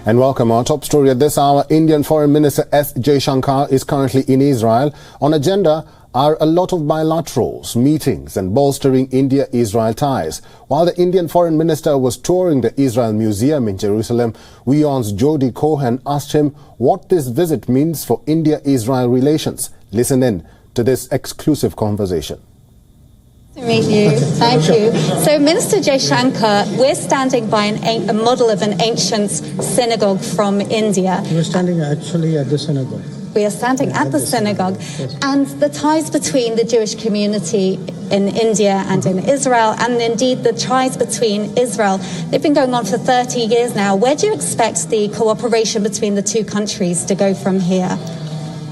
And welcome. Our top story at this hour. Indian Foreign Minister S Jaishankar is currently in Israel. On agenda are a lot of bilaterals, meetings and bolstering India-Israel ties. While the Indian Foreign Minister was touring the Israel Museum in Jerusalem, WION's Jody Cohen asked him what this visit means for India-Israel relations. Listen in to this exclusive conversation. To meet you. Thank you. So, Minister Jaishankar, we're standing by a model of an ancient synagogue from India. We're standing actually at the synagogue. We are standing at the synagogue. Yes. And the ties between the Jewish community in India and in Israel, and indeed the ties between Israel, they've been going on for 30 years now. Where do you expect the cooperation between the two countries to go from here?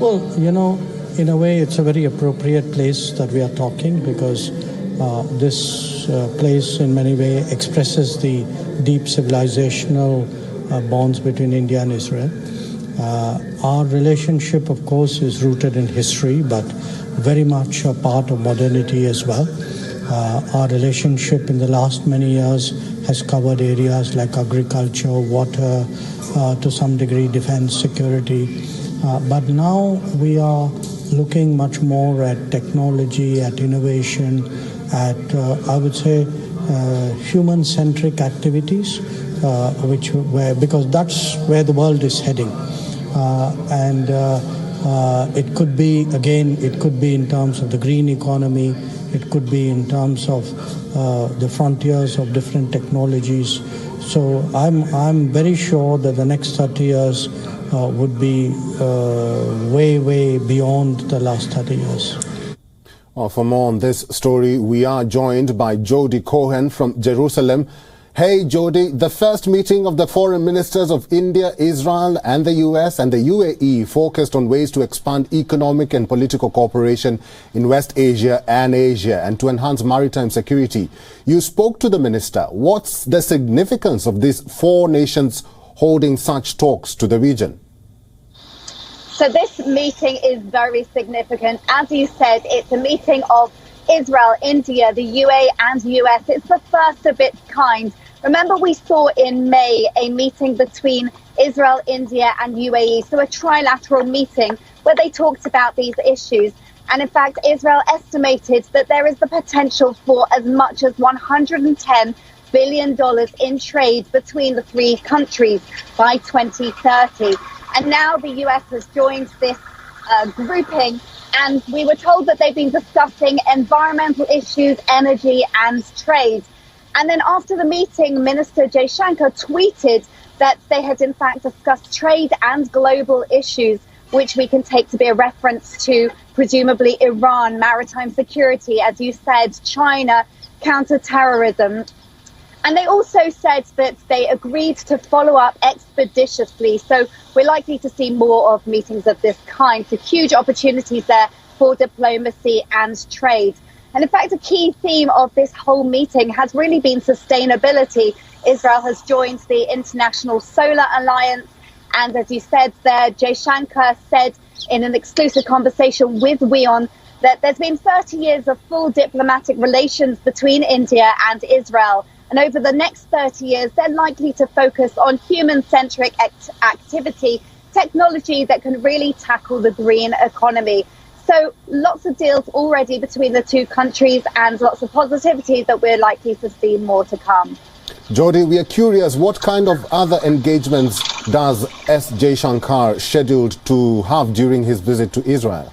Well, you know, in a way, it's a very appropriate place that we are talking, because this place in many ways expresses the deep civilizational bonds between India and Israel. Our relationship, of course, is rooted in history, but very much a part of modernity as well. Our relationship in the last many years has covered areas like agriculture, water, to some degree defense, security. But now we are looking much more at technology, at innovation, at, I would say, human-centric activities, because that's where the world is heading. It could be, again, it could be in terms of the green economy, it could be in terms of the frontiers of different technologies. So I'm very sure that the next 30 years would be way, way beyond the last 30 years. Well, for more on this story, we are joined by Jody Cohen from Jerusalem. Hey, Jody, the first meeting of the foreign ministers of India, Israel and the US and the UAE focused on ways to expand economic and political cooperation in West Asia and Asia and to enhance maritime security. You spoke to the minister. What's the significance of these four nations holding such talks to the region? So this meeting is very significant. As you said, it's a meeting of Israel, India, the UAE and US. It's the first of its kind. Remember, we saw in May a meeting between Israel, India and UAE, so a trilateral meeting where they talked about these issues. And in fact, Israel estimated that there is the potential for as much as $110 billion in trade between the three countries by 2030. And now the US has joined this grouping, and we were told that they've been discussing environmental issues, energy and trade. And then after the meeting, Minister Jaishankar tweeted that they had in fact discussed trade and global issues, which we can take to be a reference to presumably Iran, maritime security, as you said, China, counter-terrorism. And they also said that they agreed to follow up expeditiously. So we're likely to see more of meetings of this kind. So huge opportunities there for diplomacy and trade. And in fact, a key theme of this whole meeting has really been sustainability. Israel has joined the International Solar Alliance. And as you said there, Jaishankar said in an exclusive conversation with WION that there's been 30 years of full diplomatic relations between India and Israel. And over the next 30 years, they're likely to focus on human-centric activity, technology that can really tackle the green economy. So lots of deals already between the two countries and lots of positivity that we're likely to see more to come. Jody, we are curious, what kind of other engagements does S. Jaishankar scheduled to have during his visit to Israel?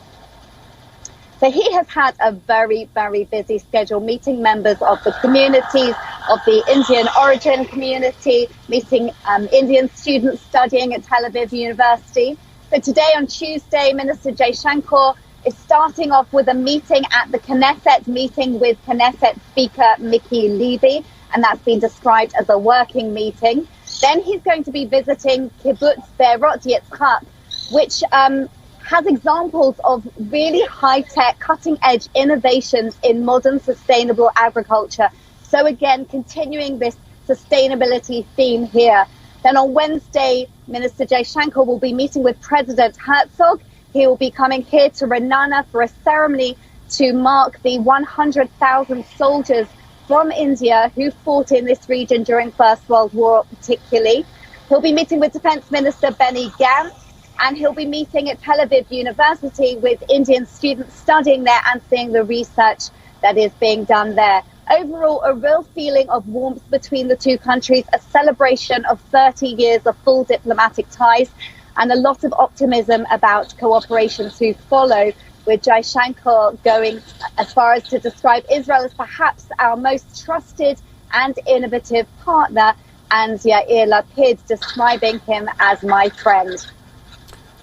So he has had a very, very busy schedule, meeting members of the communities, of the Indian origin community, meeting Indian students studying at Tel Aviv University. So today on Tuesday, Minister Jaishankar is starting off with a meeting at the Knesset, meeting with Knesset Speaker Miki Levy, and that's been described as a working meeting. Then he's going to be visiting Kibbutz Be'erot Yitzchak, which has examples of really high-tech, cutting-edge innovations in modern sustainable agriculture. So again, continuing this sustainability theme here. Then on Wednesday, Minister Jaishankar will be meeting with President Herzog. He will be coming here to Renana for a ceremony to mark the 100,000 soldiers from India who fought in this region during First World War particularly. He'll be meeting with Defence Minister Benny Gantz, and he'll be meeting at Tel Aviv University with Indian students studying there and seeing the research that is being done there. Overall, a real feeling of warmth between the two countries, a celebration of 30 years of full diplomatic ties, and a lot of optimism about cooperation to follow, with Jaishankar going as far as to describe Israel as perhaps our most trusted and innovative partner, and Yair Lapid describing him as my friend.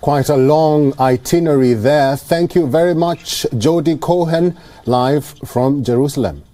Quite a long itinerary there. Thank you very much, Jody Cohen, live from Jerusalem.